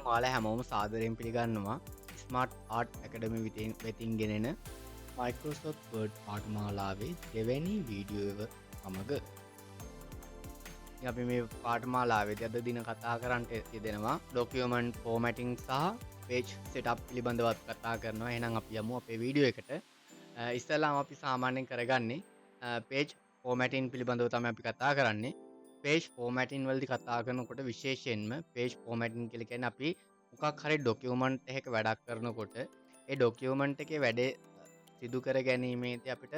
ඔයාලා හැමෝම සාදරයෙන් පිළිගන්නවා ස්මාර්ට් ආර්ට් ඇකඩමි වෙතින් ගෙනෙන Microsoft Word පාඨමාලාවේ දෙවැනි වීඩියෝව සමග අපි මේ පාඨමාලාවේදී අද දින කතා කරන්නට යෙදෙනවා ඩොකියුමන්ට් ෆෝමැටිං සහ පේජ් සෙටප් පිළිබඳවත් කතා කරනවා. එහෙනම් අපි යමු අපේ වීඩියෝ එකට. ඉස්සෙල්ලාම අපි සාමාන්‍යයෙන් කරගන්නේ පේජ් ෆෝමැටින් පිළිබඳව තමයි අපි කතා කරන්නේ. පේජ් ෆෝමැටින් වලදී කතා කරනකොට විශේෂයෙන්ම පේජ් ෆෝමැටින් කියලා කියන්නේ අපි මොකක් හරි ඩොකියුමන්ට් එකක වැඩක් කරනකොට ඒ ඩොකියුමන්ට් එකේ වැඩේ සිදු කර ගැනීමේදී අපිට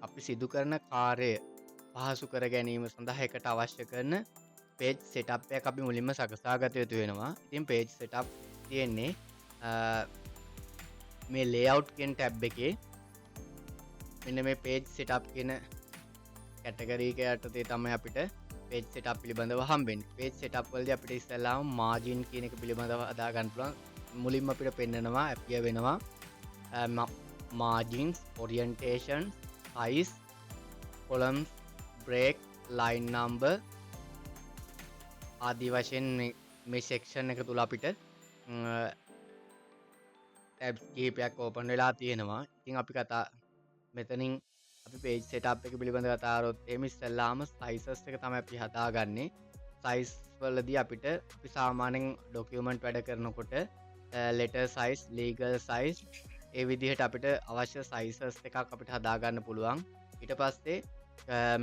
අපි සිදු කරන කාර්යය පහසු කර ගැනීම සඳහා එකට අවශ්‍ය කරන පේජ් සෙටප් එකක් අපි මුලින්ම සකසා ගත යුතු වෙනවා. ඉතින් පේජ් සෙටප් තියෙන්නේ මේ ලේඅවුට් කියන ටැබ් එකේ මෙන්න මේ පේජ් සෙටප් කියන කැටගරි එක යටතේ තමයි අපිට පේජ් සෙටප් පිළිබඳව හම්බෙන්නේ. පේජ් සෙටප් වලදී අපිට ඉස්සෙල්ලාම මාජින් කියන එක පිළිබඳව හදා ගන්න පුළුවන්. මුලින්ම අපිට පෙන්නනවා ඇපිය වෙනවා margins, orientation, size, columns, break, line number ආදී වශයෙන් මේ section එක තුල අපිට tabs කීපයක් open වෙලා තියෙනවා. ඉතින් අපි මෙතනින් අපි page setup එක පිළිබඳව කතා කරොත් එමෙ ඉස්සෙල්ලාම sizes එක තමයි අපි හදාගන්නේ. size වලදී අපිට අපි සාමාන්‍යයෙන් document වැඩ කරනකොට letter size, legal size ඒ විදිහට අපිට අවශ්‍ය sizes එකක් අපිට හදාගන්න පුළුවන්. ඊට පස්සේ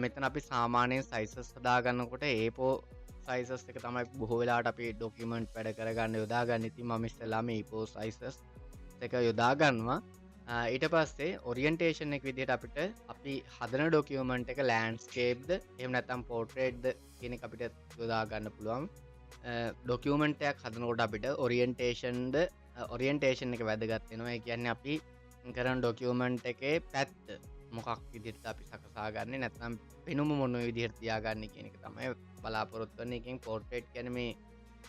මෙතන අපි සාමාන්‍යයෙන් sizes හදාගන්නකොට A4 sizes එක තමයි බොහෝ වෙලාවට අපි document වැඩ කරගන්න යොදාගන්නේ. ඉතින් මම ඉස්සෙල්ලාම A4 sizes එක යොදා ගන්නවා. ඊට පස්සේ orientation එක විදිහට අපිට අපි හදන document එක landscape ද එහෙම නැත්නම් portrait ද කියන එක අපිට යොදා ගන්න පුළුවන්. document එකක් හදනකොට අපිට orientation එක වැදගත් වෙනවා. ඒ කියන්නේ අපි කරන document එකේ පැත්ත මොකක් විදිහට අපි සකසා ගන්නේ නැත්නම් පෙනුම මොන විදිහට තියාගන්නේ කියන එක තමයි බලාපොරොත්තු වෙන්නේ. එකෙන් portrait කියන්නේ මේ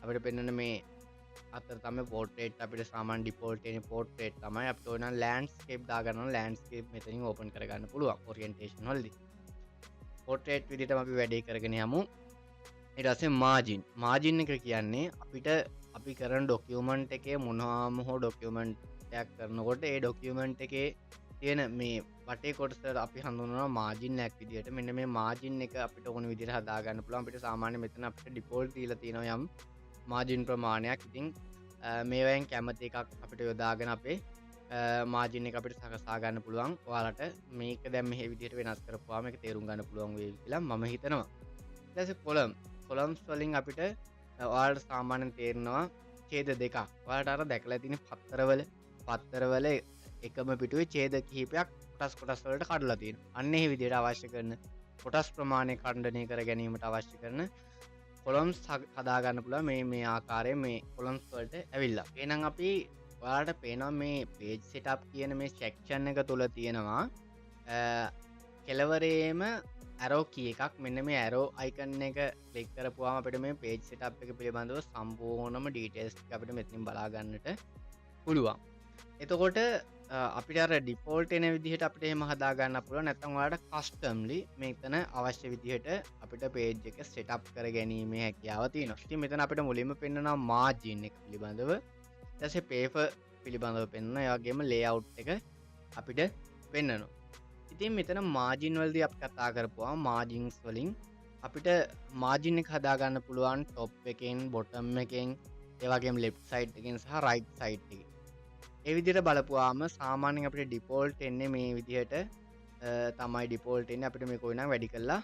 අපිට පෙන්වන මේ අතර තමයි portrait අපිට සාමාන්‍ය default තියෙන portrait තමයි. අපිට ඕන නම් landscape දාගන්න ඕන landscape මෙතනින් open කරගන්න පුළුවන් orientation වලදී. portrait විදිහටම අපි වැඩේ කරගෙන යමු. ඊට පස්සේ margin එක කියන්නේ අපිට අපි කරන document එකේ මොනවාම හෝ document එකක් කරනකොට ඒ document එකේ තියෙන මේ වටේ කොටසට අපි හඳුන්වනවා margin එකක් විදිහට. මෙන්න මේ margin එක අපිට ඕන විදිහට හදා ගන්න පුළුවන්. අපිට සාමාන්‍ය මෙතන අපිට default දීලා තියෙනවා යම් margin ප්‍රමාණයක්. ඉතින් මේවෙන් කැමති එකක් අපිට යොදාගෙන අපේ margin එක අපිට සකසා ගන්න පුළුවන්. ඔයාලට මේක දැන් මේ විදිහට වෙනස් කරපුවාම මේක තේරුම් ගන්න පුළුවන් වෙයි කියලා මම හිතනවා. ඊට පස්සේ columns වලින් අපිට ඔයාලට සාමාන්‍යයෙන් තේරෙනවා ඡේද දෙකක්. ඔයාලට අර දැකලා තියෙන පත්තරවල එකම පිටුවේ ඡේද කිහිපයක් කොටස් වලට කඩලා තියෙනවා. අන්න ඒ විදිහට අවශ්‍ය කරන කොටස් ප්‍රමාණය ඛණ්ඩනය කර ගැනීමට අවශ්‍ය කරන columns හදා ගන්න පුළුවන් මේ ආකාරයෙන් මේ columns වලට ඇවිල්ලා. එහෙනම් අපි ඔයාලට පේනවා මේ page setup කියන මේ section එක තුල තියෙනවා කෙළවරේම arrow key එකක්. මෙන්න මේ arrow icon එක click කරපුවාම අපිට මේ page setup එක පිළිබඳව සම්පූර්ණම details ටික අපිට මෙතනින් බලා ගන්නට පුළුවන්. එතකොට අපිට අර default එන විදිහට අපිට එහෙම හදා ගන්න පුළුවන්. නැත්නම් ඔයාලට customly මෙතන අවශ්‍ය විදිහට අපිට page එක setup කර ගැනීමේ හැකියාව තියෙනවා. ඉතින් මෙතන අපිට මුලින්ම පෙන්නනවා margin එක පිළිබඳව. ඊට පස්සේ paper පිළිබඳව පෙන්නනවා. ඒ වගේම layout එක අපිට පෙන්නනවා. ඉතින් මෙතන margin වලදී අපි කතා කරපුවා margins වලින් අපිට margin එක හදා ගන්න පුළුවන් top එකෙන් bottom එකෙන් ඒ වගේම left side එකෙන් සහ right side එකෙන්. ඒ විදිහට බලපුවාම සාමාන්‍යයෙන් අපිට default එන්නේ මේ විදිහට තමයි default එන්නේ. අපිට මේක ඕන නම් වැඩි කරලා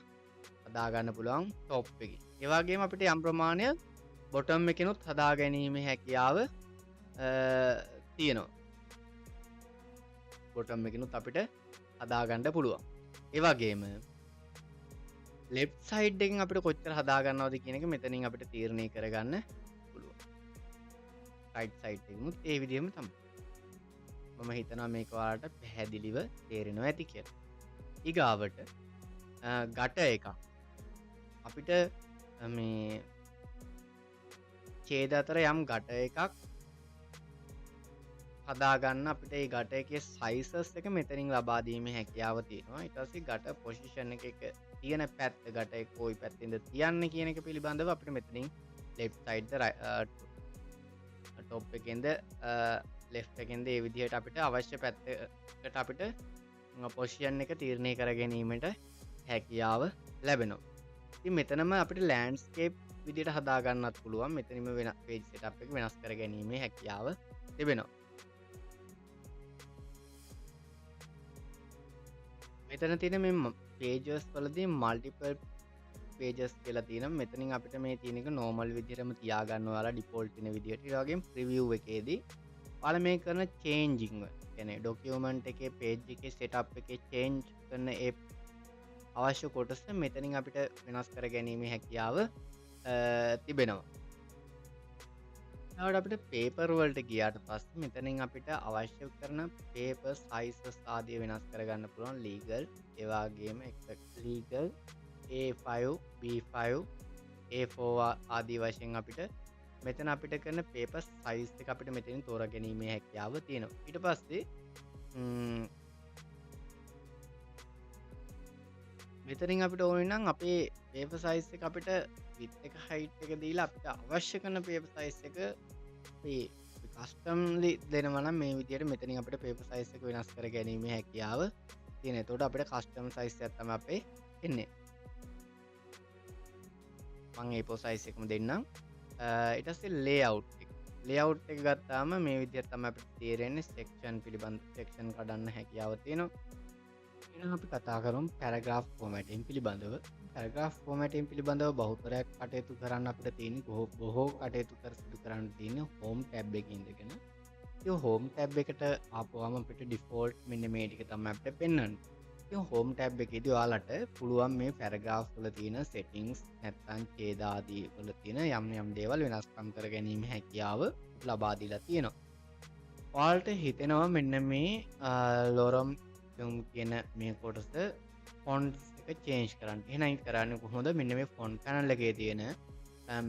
හදා ගන්න පුළුවන් top එකේ. ඒ වගේම අපිට යම් ප්‍රමාණයක් bottom එකෙනුත් හදා ගැනීමේ හැකියාව තියෙනවා. bottom එකෙනුත් අපිට හදා ගන්න පුළුවන්. ඒ වගේම left side එකෙන් අපිට කොච්චර හදා ගන්නවද කියන එක මෙතනින් අපිට තීරණය කරගන්න පුළුවන්. right side එකෙනුත් ඒ විදිහම තමයි. මම හිතනවා මේක ඔයාලට පැහැදිලිව තේරෙනවා ඇති කියලා. ඊගාවට ගට එකක් අපිට මේ ඡේද අතර යම් ගට එකක් හදාගන්න අපිට ඒ ගට එකේ sizes එක මෙතනින් ලබා දීමේ හැකියාව තියෙනවා. ඊට පස්සේ ගට position එකක තියෙන පැත්ත ගට එක කොයි පැත්තෙන්ද තියන්නේ කියන එක පිළිබඳව අපිට මෙතනින් left side ද ටොප් එකෙන්ද ලෙෆ් එකෙන්ද ඒ විදිහට අපිට අවශ්‍ය පැත්තකට අපිට පොසිෂන් එක තීරණය කර ගැනීමට හැකියාව ලැබෙනවා. ඉතින් මෙතනම අපිට ලෑන්ඩ්ස්කේප් විදිහට හදාගන්නත් පුළුවන්. මෙතනම වෙන පේජ් සෙටප් එක වෙනස් කර ගැනීමේ හැකියාව තිබෙනවා. මෙතන තියෙන මේ පේජස් වලදී මල්ටිපල් පේජස් කියලා තියෙනවා. මෙතනින් අපිට මේ තියෙන එක නෝමල් විදිහටම තියාගන්න ඔයාලා ඩිෆෝල්ට් වෙන විදිහට. ඒ වගේම ප්‍රිවිව් එකේදී ඔයාලා මේ කරන චේන්ජින්ග් කියන්නේ ඩොකියුමන්ට් එකේ පේජ් එකේ සෙටප් එකේ චේන්ජ් කරන ඒ අවශ්‍ය කොටස මෙතනින් අපිට වෙනස් කර ගැනීමේ හැකියාව තිබෙනවා. ට අපිට පේපර් වලට ගියාට පස්සේ මෙතනින් අපිට අවශ්‍ය කරන පේපර් සයිසස් ආදිය වෙනස් කරගන්න පුළුවන්. ලීගල් ඒ වගේම ලීගල් A5 B5 A4 ආදී වශයෙන් අපිට මෙතන අපිට කරන පේපර් සයිස් එක අපිට මෙතනින් තෝරා ගැනීමේ හැකියාව තියෙනවා. ඊට පස්සේ මෙතනින් අපිට ඕනේ නම් අපේ පේපර් සයිස් එක අපිට width එක height එක දීලා අපිට අවශ්‍ය කරන පේපර් සයිස් එක අපි කස්ටම්ලි දෙනවා නම් මේ විදිහට මෙතනින් අපිට පේපර් සයිස් එක වෙනස් කර ගැනීමේ හැකියාව තියෙනවා. එතකොට අපිට කස්ටම් සයිස් එකක් තමයි අපේ එන්නේ. මම A4 සයිස් එකම දෙන්නම්. ඊට පස්සේ ලේඅවුට් එක. ලේඅවුට් එක ගත්තාම මේ විදිහට තමයි අපිට තේරෙන්නේ සෙක්ෂන් පිළිබඳ සෙක්ෂන් කඩන්න හැකියාව තියෙනවා. ඊළඟ අපි කතා කරමු පැරග්‍රාෆ් ෆෝමැටින් පිළිබඳව. පැරග්‍රාෆ් ෆෝමැටින් පිළිබඳව බහුතරයක් කටයුතු කරන්න අපිට තියෙන බොහෝ කටයුතු සිදු කරන්න තියෙන හෝම් ටැබ් එකේ ඉඳගෙන. ඒ හෝම් ටැබ් එකට ආපුවම අපිට ඩිෆෝල්ට් මෙන්න මේ ටික තමයි අපිට පෙන්වන්නේ. ඒ හෝම් ටැබ් එකේදී ඔයාලට පුළුවන් මේ පැරග්‍රාෆ් වල තියෙන සෙටින්ග්ස් නැත්නම් ඡේද ආදී වල තියෙන යම් දේවල් වෙනස්කම් කර ගැනීම හැකියාව ලබා දීලා තියෙනවා. ඔයාලට හිතෙනවා මෙන්න මේ ලොරම් කියන මේ කොටස ෆොන්ට්ස් එක චේන්ජ් කරන්න. එහෙනම් කරන්නේ කොහොමද? මෙන්න මේ ෆොන්ට් පැනල් එකේ තියෙන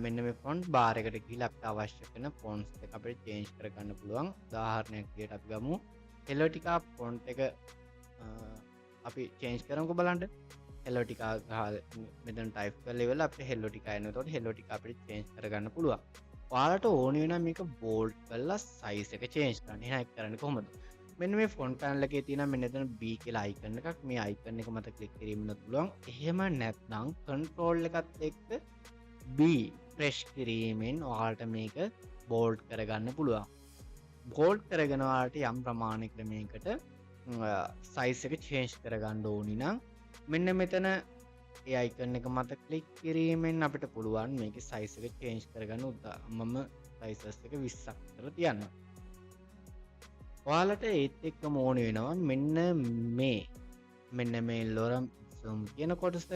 මෙන්න මේ ෆොන්ට් බාර් එකට ගිහිල්ලා අපිට අවශ්‍ය කරන ෆොන්ට්ස් එක අපිට චේන්ජ් කර ගන්න පුළුවන්. උදාහරණයක් විදිහට අපි ගමු හෙලෝටිකා ෆොන්ට් එක අපි චේන්ජ් කරමුකෝ බලන්න. හෙලෝටිකා ගහලා මෙතන ටයිප් කරලා ඉවරලා අපිට හෙලෝටිකා එනවා. එතකොට හෙලෝටිකා අපිට චේන්ජ් කරගන්න පුළුවන්. ඔයාලට ඕනේ වෙනවා මේක බෝල්ඩ් කරලා සයිස් එක චේන්ජ් කරන්න. එහෙනම් ඒක කරන්නේ කොහොමද? මෙන්න මේ ෆොන්ට් පැනල් එකේ තියෙන මෙන්න එතන B කියලා අයිකන් එකක්. මේ අයිකන් එක මත ක්ලික් කිරීමත් පුළුවන්. එහෙම නැත්නම් කන්ට්‍රෝල් එකත් එක්ක B ප්‍රෙස් කිරීමෙන් ඔයාලට මේක බෝල්ඩ් කරගන්න පුළුවන්. බෝල්ඩ් කරගෙන ඔයාලට යම් ප්‍රමාණයකට මේකට සයිස් එක චේන්ජ් කරගන්න ඕනි නම් මෙන්න මෙතන ඒ අයිකන් එක මත ක්ලික් කිරීමෙන් අපිට පුළුවන් මේකේ සයිස් එක චේන්ජ් කරගන්න. මම සයිසස් එක 20ක් කරලා තියන්නම්. ඔයාලට ඒත් එක්කම ඕන වෙනවා මෙන්න මේ ලොරම් zoom කියන කොටස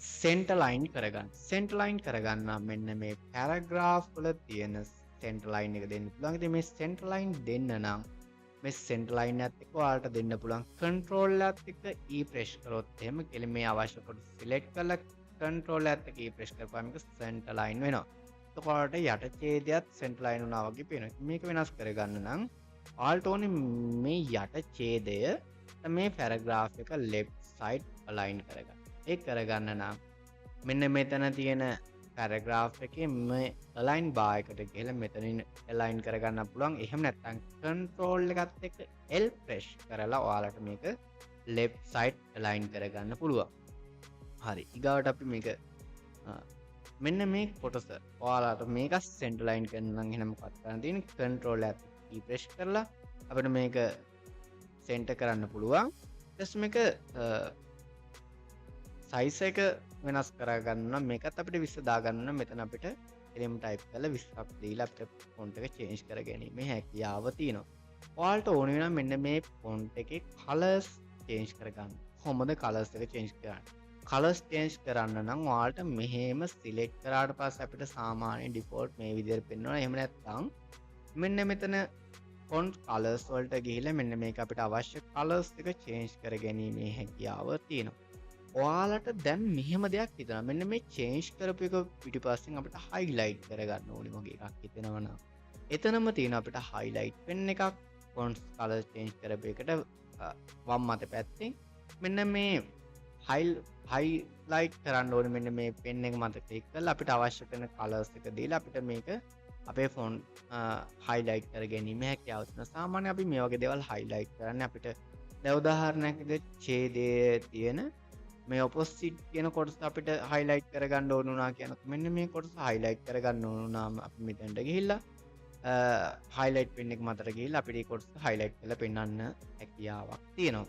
සෙන්ටර් ලයින් කරගන්න. සෙන්ටර් ලයින් කරගන්න මෙන්න මේ පැරග්‍රාෆ් වල තියෙන සෙන්ටර් ලයින් එක දෙන්න පුළුවන්. ඉතින් මේ සෙන්ටර් ලයින් දෙන්න නම් මේ සෙන්ටර් ලයින් එකත් එක්ක ඔයාලට දෙන්න පුළුවන් කන්ට්‍රෝල් එකත් එක්ක E ප්‍රෙස් කරොත් එහෙම කෙලින් මේ අවශ්‍ය කොටස සිලෙක්ට් කරලා කන්ට්‍රෝල් එකත් එක්ක E ප්‍රෙස් කරපුවාම මේක සෙන්ටර් ලයින් වෙනවා. එතකොට යට ඡේදයත් සෙන්ටර් ලයින් වුණා වගේ පේනවා. මේක වෙනස් කරගන්න නම් ඔයාලට ඕනේ මේ යට ඡේදය මේ පැරග්‍රාෆ් එක left side align කරගන්න. ඒක කරගන්න නම් මෙන්න මෙතන තියෙන පැරග්‍රාෆ් එකේ මේ align bar එකට ගිහලා මෙතනින් align කරගන්න පුළුවන්. එහෙම නැත්නම් control එකත් එක්ක L press කරලා ඔයාලට මේක left side align කරගන්න පුළුවන්. හරි. ඊගාවට අපි මේක මෙන්න මේ කොටස ඔයාලට මේක center line කරන්න නම් එහෙනම් මොකක්ද කරන්න තියෙන්නේ? control එක E press කරලා අපිට මේක center කරන්න පුළුවන්. ඊට මේක size එක වෙනස් කරගන්න නම් මේකත් අපිට 20 දාගන්න නම් මෙතන අපිට එලෙම ටයිප් කරලා 20ක් දීලා අපිට ෆොන්ට් එක චේන්ජ් කරගැනීමේ හැකියාව තියෙනවා. ඔයාලට ඕන වෙනවා මෙන්න මේ ෆොන්ට් එකේ කලර්ස් චේන්ජ් කරගන්න. කොහොමද කලර්ස් එක චේන්ජ් කරන්නේ? කලර්ස් චේන්ජ් කරන්න නම් ඔයාලට මෙහෙම සිලෙක්ට් කරාට පස්සේ අපිට සාමාන්‍ය ඩිෆෝල්ට් මේ විදිහට පෙන්වනවා. එහෙම නැත්නම් මෙන්න මෙතන ෆොන්ට් කලර්ස් වලට ගිහිල්ලා මෙන්න මේක අපිට අවශ්‍ය කලර්ස් එක චේන්ජ් කරගැනීමේ හැකියාව තියෙනවා. ඔයාලට දැන් මෙහෙම දෙයක් හිතනවා. මෙන්න මේ චේන්ජ් කරපු එක පිටිපස්සෙන් අපිට highlight කරගන්න ඕනේ වගේ එකක් හිතෙනවා නම් එතනම තියෙන අපිට highlight pen එකක් fonts color change කරපු එකට වම් මත පැත්තෙන් මෙන්න මේ highlight කරන්න ඕනේ. මෙන්න මේ pen එක මත ක්ලික් කරලා අපිට අවශ්‍ය කරන colors එක දීලා අපිට මේක අපේ ෆොන් හයිලයිට් කර ගැනීම හැකියාව තියෙනවා. සාමාන්‍යයෙන් අපි මේ වගේ දේවල් හයිලයිට් කරන්නේ අපිට දැන් උදාහරණයක් විදිහට ඡේදයේ තියෙන මේ ඔපොසිට් කියන කොටස අපිට හයිලයිට් කරගන්න ඕන වුණා කියනකොට මෙන්න මේ කොටස හයිලයිට් කරගන්න ඕන වුණාම අපි මෙතනට ගිහිල්ලා හයිලයිට් පෙන් එක මතට ගිහිල්ලා අපිට මේ කොටස හයිලයිට් කරලා පෙන්වන්න හැකියාවක් තියෙනවා.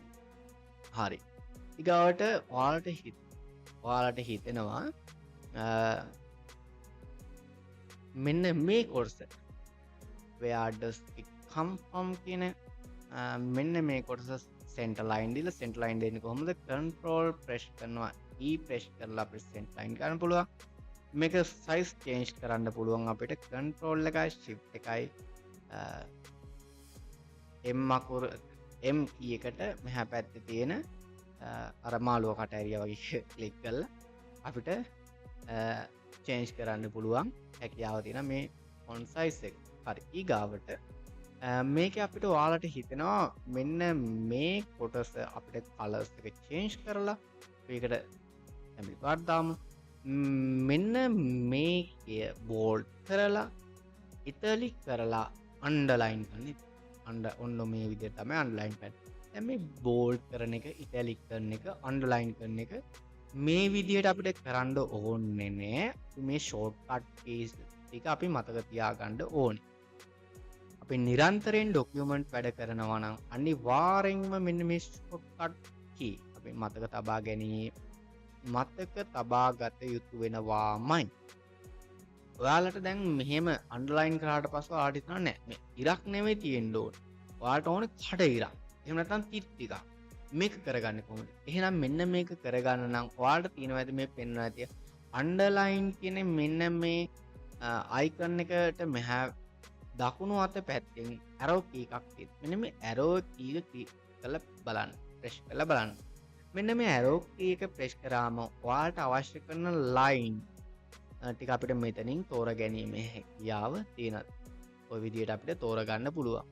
හරි. ඊගාවට ඔයාලට හිතෙනවා මෙන්න මේ කොටස where does it come from කියන මෙන්න මේ කොටස center line දීලා center line දෙන්නේ කොහොමද? control press කරනවා E press කරලා අපිට center line ගන්න පුළුවන්. මේක size change කරන්න පුළුවන් අපිට control එකයි shift එකයි M අකුර M key එකට මෙහා පැත්තේ තියෙන අර මාළුව කට ඇරියා වගේ ක්ලික් කරලා අපිට change කරන්න පුළුවන් හැකියාව තියෙන මේ font size එක. හරි. ඊගාවට මේක අපිට ඔයාලට හිතෙනවා මෙන්න මේ කොටස අපිට කලර්ස් එක චේන්ජ් කරලා මේකට තැඹිලි පාට දාමු. මෙන්න මේකය බෝල්ඩ් කරලා ඉතාලික් කරලා අන්ඩර්ලයින් කරන්න. ඔන්න මේ විදිහට තමයි අන්ඩර්ලයින් කරන්නේ. දැන් මේ බෝල්ඩ් කරන එක, ඉතාලික් කරන එක, අන්ඩර්ලයින් කරන එක මේ විදිහට අපිට කරන්න ඕනේ නෑ. මේ ෂෝට් කට් කීස් ටික අපි මතක තියාගන්න ඕනේ. අපි නිරන්තරයෙන් ඩොකියුමන්ට් වැඩ කරනවා නම් අනිවාර්යෙන්ම මෙන්න මේ ෂොට්කට් කී අපි මතක තබා ගත යුතු වෙනවාමයි. ඔයාලට දැන් මෙහෙම අන්ඩර්ලයින් කරාට පස්සේ ඔයාලට හිතනවා නෑ මේ ඉරක් නෙමෙයි තියෙන්න ඕනේ. ඔයාලට ඕනේ කඩ ඉරක්. එහෙම නැත්නම් තිත් ටිකක්. මේක කරගන්නේ කොහොමද? එහෙනම් මෙන්න මේක කරගන්න නම් ඔයාලට තියෙනවා ඇති මේ පෙන්වන්න ඇති අන්ඩර්ලයින් කියන මෙන්න මේ අයිකන් එකට මෙහා දකුණු අත පැත්තෙන් ඇරෝ කී එකක් තියෙනවා. මෙන්න මේ ඇරෝ කී එක ක්ලික් කරලා බලන්න. ප්‍රෙස් කරලා බලන්න. මෙන්න මේ ඇරෝ කී එක ප්‍රෙස් කරාම ඔයාලට අවශ්‍ය කරන ලයින් ටික අපිට මෙතනින් තෝරා ගැනීමේ හැකියාව තියෙනවා. ඔය විදිහට අපිට තෝරගන්න පුළුවන්.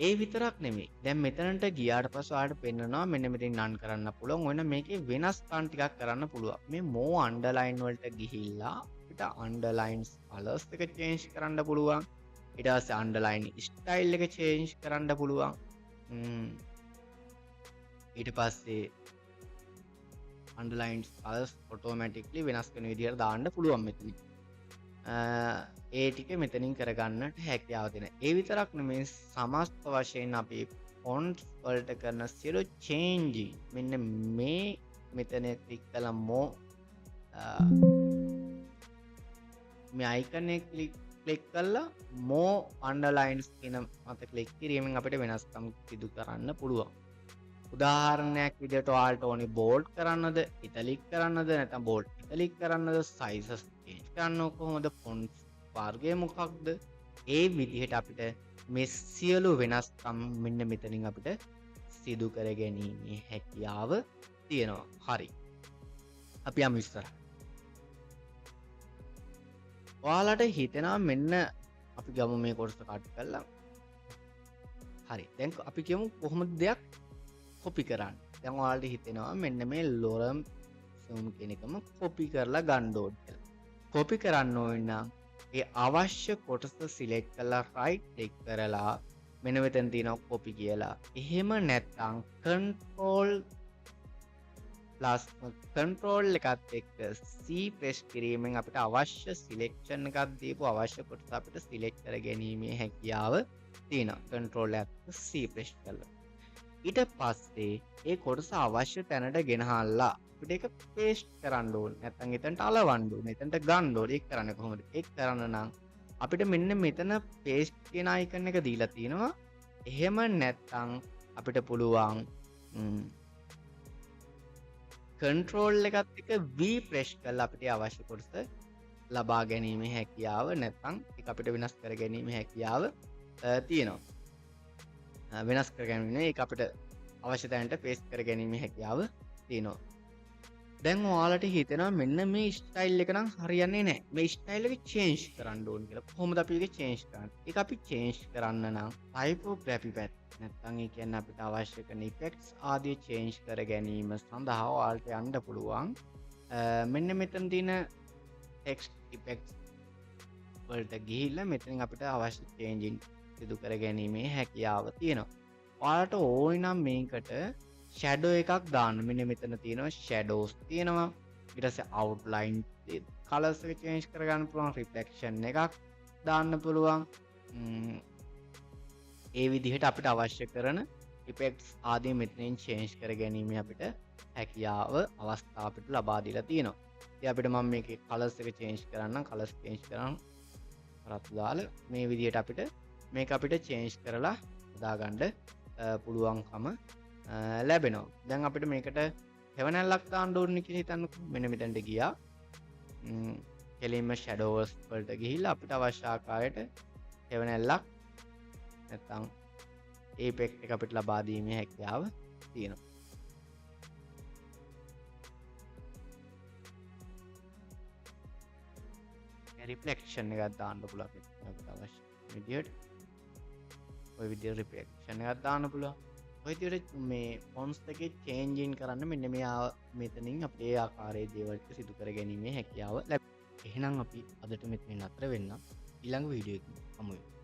ඒ විතරක් නෙමෙයි. දැන් මෙතනට ගියාට පස්සේ ඔයාලට පෙන්නනවා මෙන්න මෙතෙන් නන් කරන්න පුළුවන්. ඔන්න මේකේ වෙනස්කම් ටිකක් කරන්න පුළුවන්. මේ more underline වලට ගිහිල්ලා අපිට underlines colors එක change කරන්න පුළුවන්. ඊට පස්සේ underline style එක change කරන්න පුළුවන්. ඊට පස්සේ underlines colors automatically වෙනස් වෙන විදිහට දාන්න පුළුවන් මෙතන. ඒ ටික මෙතනින් කරගන්නට හැකියාව තියෙනවා. ඒ විතරක් නෙමෙයි සමස්ත වශයෙන් අපි fonts වලට කරන සියලු changing මෙන්න මේ මෙතන ක්ලික් කළා මේ icon එක ක්ලික් කරලා more underlines කියන මත ක්ලික් කිරීමෙන් අපිට වෙනස්කම් සිදු කරන්න පුළුවන්. උදාහරණයක් විදිහට ඔයාලට ඕනේ බෝල්ඩ් කරන්නද, ඉතාලික් කරන්නද, නැත්නම් බෝල්ඩ් ඉතාලික් කරන්නද, sizes change කරන්න කොහොමද, fonts වර්ගය මොකක්ද? ඒ විදිහට අපිට මේ සියලු වෙනස්කම් මෙන්න මෙතනින් අපිට සිදු කර ගැනීමේ හැකියාව තියෙනවා. හරි. අපි යමු ඉස්සරහට. ඔයාලට හිතෙනවා මෙන්න අපි ගමු මේ කොටස කට් කරලා. හරි. දැන් අපි කියමු කොහොමද දෙයක් කොපි කරන්න. දැන් ඔයාලට හිතෙනවා මෙන්න මේ ලොරම් සූම් කියන එකම කොපි කරලා ගන්න ඕනේ කියලා. කොපි කරන්න ඕන නම් ඒ අවශ්‍ය කොටස සිලෙක්ට් කරලා රයිට් ක්ලික් කරලා මෙන්න මෙතන තියෙනවා කොපි කියලා. එහෙම නැත්නම් control එකත් එක්ක C press කිරීමෙන් අපිට අවශ්‍ය සිලෙක්ෂන් එකක් දීපු අවශ්‍ය කොටස අපිට සිලෙක්ට් කර ගැනීමේ හැකියාව තියෙනවා. control එකත් C press කරලා. ඊට පස්සේ ඒ කොටස අවශ්‍ය තැනට ගෙනහල්ලා අපිට ඒක paste කරන්න ඕනේ. නැත්නම් එතනට අලවන්න ඕනේ. එතනට ගන්න ඕනේ. ඒක කරන්නේ කොහොමද? ඒක කරන්න නම් අපිට මෙන්න මෙතන paste කියන icon එක දීලා තියෙනවා. එහෙම නැත්නම් අපිට පුළුවන් control එකත් එක්ක V press කරලා අපිට අවශ්‍ය කොටස ලබා ගැනීමේ හැකියාව නැත්නම් ඒක අපිට වෙනස් කර ගැනීමේ හැකියාව තියෙනවා. වෙනස් කර ගැනීම ඒක අපිට අවශ්‍ය තැනට paste කර ගැනීමේ හැකියාව තියෙනවා. දැන් ඔයාලට හිතෙනවා මෙන්න මේ ස්ටයිල් එක නම් හරියන්නේ නැහැ. මේ ස්ටයිල් එක change කරන්න ඕන කියලා. කොහොමද අපි ඒක change කරන්නේ? ඒක අපි change කරන්න නම් typography පැත්ත නැත්නම් ඒ කියන්නේ අපිට අවශ්‍ය කරන effects ආදී change කර ගැනීම සඳහා ඔයාලට යන්න පුළුවන්. මෙන්න මෙතන තියෙන text effects වලට ගිහිල්ලා මෙතනින් අපිට අවශ්‍ය චේන්ජින් සිදු කර ගැනීමේ හැකියාව තියෙනවා. ඔයාලට ඕනි නම් මේකට ෂැඩෝ එකක් දාන්න. මෙන්න මෙතන තියෙනවා ෂැඩෝස් තියෙනවා. ඊට පස්සේ අවුට්ලයින් කලර්ස් එක චේන්ජ් කරගන්න පුළුවන්. රිෆ්ලෙක්ෂන් එකක් දාන්න පුළුවන්. ඒ විදිහට අපිට අවශ්‍ය කරන ඉෆෙක්ට්ස් ආදී මෙතනින් චේන්ජ් කර ගැනීම අපිට හැකියාව අවස්ථාව අපිට ලබා දීලා තියෙනවා. ඉතින් අපිට මම මේකේ කලර්ස් එක චේන්ජ් කරන්න කලර්ස් චේන්ජ් කරන් රතු දාලා මේ විදිහට අපිට මේක අපිට චේන්ජ් කරලා දාගන්න පුළුවන්කම ලැබෙනවා. දැන් අපිට මේකට හෙවණැල්ලක් දාන්න ඕනේ කියලා හිතන්නකෝ. මෙන්න මෙතනට ගියා. කෙලින්ම ෂැඩෝස් වලට ගිහිල්ලා අපිට අවශ්‍ය ආකාරයට හෙවණැල්ලක් නැත්නම් ඒපෙක්ට් එක අපිට ලබා දීමේ හැකියාව තියෙනවා. රිෆ්ලෙක්ෂන් එකක් දාන්න පුළුවන් අපිට අවශ්‍ය විදියට. ඔය විදියට රිෆ්ලෙක්ෂන් එකක් දාන්න පුළුවන්. ඔය විදියට මේ ෆොන්ට්ස් එකේ චේන්ජින් කරන්න මෙන්න මෙතනින් අපේ ආකාරයේ දේවල් ටික සිදු කර ගැනීමේ හැකියාව ලැබෙනවා. එහෙනම් අපි අදට මෙතනින් නතර වෙන්න. ඊළඟ වීඩියෝ එකකින් හමු වෙමු.